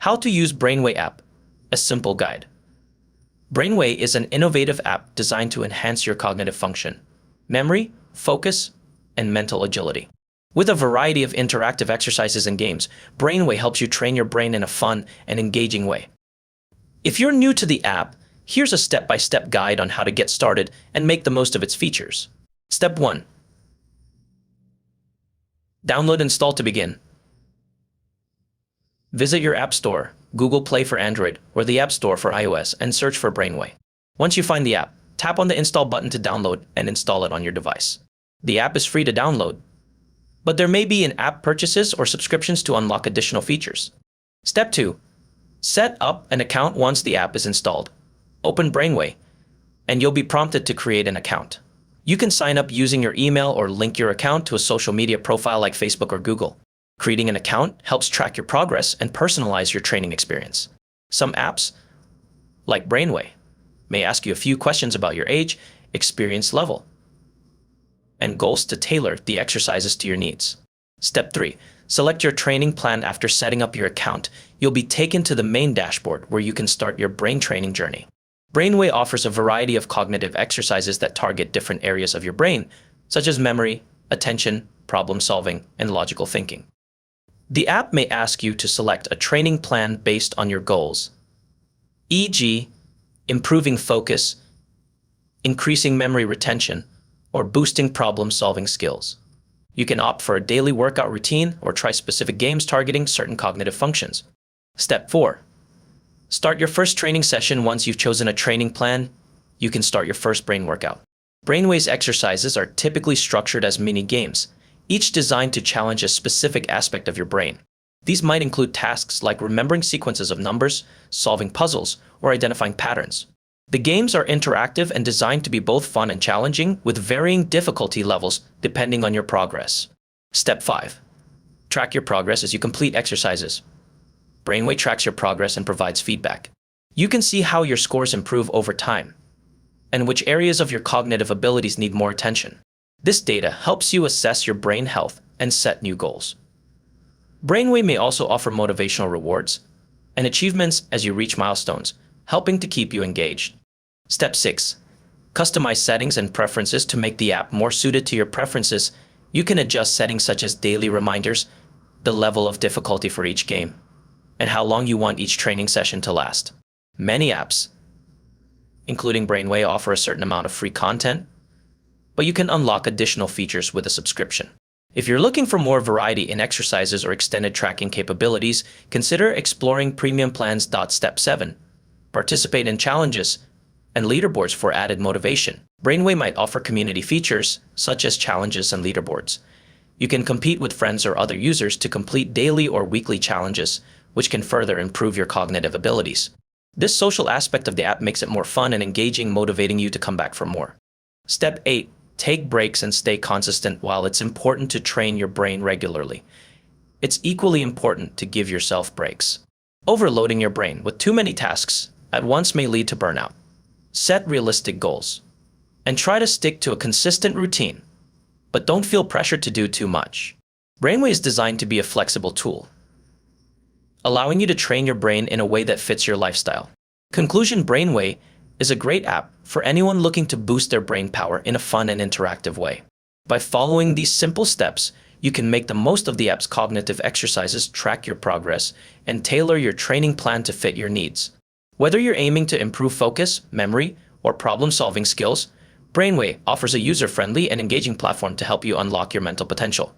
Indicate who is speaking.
Speaker 1: How to Use Brainway App, a simple guide. Brainway is an innovative app designed to enhance your cognitive function, memory, focus, and mental agility. With a variety of interactive exercises and games, Brainway helps you train your brain in a fun and engaging way. If you're new to the app, here's a step-by-step guide on how to get started and make the most of its features. Step 1. Download and install to begin. Visit your App Store, Google Play for Android, or the App Store for iOS, and search for Brainway. Once you find the app, tap on the install button to download and install it on your device. The app is free to download, but there may be in-app purchases or subscriptions to unlock additional features. Step 2. Set up an account once the app is installed. Open Brainway, and you'll be prompted to create an account. You can sign up using your email or link your account to a social media profile like Facebook or Google. Creating an account helps track your progress and personalize your training experience. Some apps, like Brainway, may ask you a few questions about your age, experience level, and goals to tailor the exercises to your needs. Step 3. Select your training plan. After setting up your account, you'll be taken to the main dashboard where you can start your brain training journey. Brainway offers a variety of cognitive exercises that target different areas of your brain, such as memory, attention, problem solving, and logical thinking. The app may ask you to select a training plan based on your goals, e.g., improving focus, increasing memory retention, or boosting problem-solving skills. You can opt for a daily workout routine or try specific games targeting certain cognitive functions. Step 4. Start your first training session. Once you've chosen a training plan, you can start your first brain workout. Brainway's exercises are typically structured as mini-games, each designed to challenge a specific aspect of your brain. These might include tasks like remembering sequences of numbers, solving puzzles, or identifying patterns. The games are interactive and designed to be both fun and challenging, with varying difficulty levels depending on your progress. Step 5. Track your progress as you complete exercises. Brainway tracks your progress and provides feedback. You can see how your scores improve over time, and which areas of your cognitive abilities need more attention. This data helps you assess your brain health and set new goals. Brainway may also offer motivational rewards and achievements as you reach milestones, helping to keep you engaged. Step 6. Customize settings and preferences to make the app more suited to your preferences. You can adjust settings such as daily reminders, the level of difficulty for each game, and how long you want each training session to last. Many apps, including Brainway, offer a certain amount of free content, but you can unlock additional features with a subscription. If you're looking for more variety in exercises or extended tracking capabilities, consider exploring premium plans. Step 7. Participate in challenges and leaderboards for added motivation. Brainway might offer community features, such as challenges and leaderboards. You can compete with friends or other users to complete daily or weekly challenges, which can further improve your cognitive abilities. This social aspect of the app makes it more fun and engaging, motivating you to come back for more. Step 8. Take breaks and stay consistent. While it's important to train your brain regularly, it's equally important to give yourself breaks. Overloading your brain with too many tasks at once may lead to burnout. Set realistic goals and try to stick to a consistent routine, but don't feel pressured to do too much. Brainway is designed to be a flexible tool, allowing you to train your brain in a way that fits your lifestyle. Conclusion: Brainway is a great app for anyone looking to boost their brain power in a fun and interactive way. By following these simple steps, you can make the most of the app's cognitive exercises, track your progress, and tailor your training plan to fit your needs. Whether you're aiming to improve focus, memory, or problem-solving skills, Brainway offers a user-friendly and engaging platform to help you unlock your mental potential.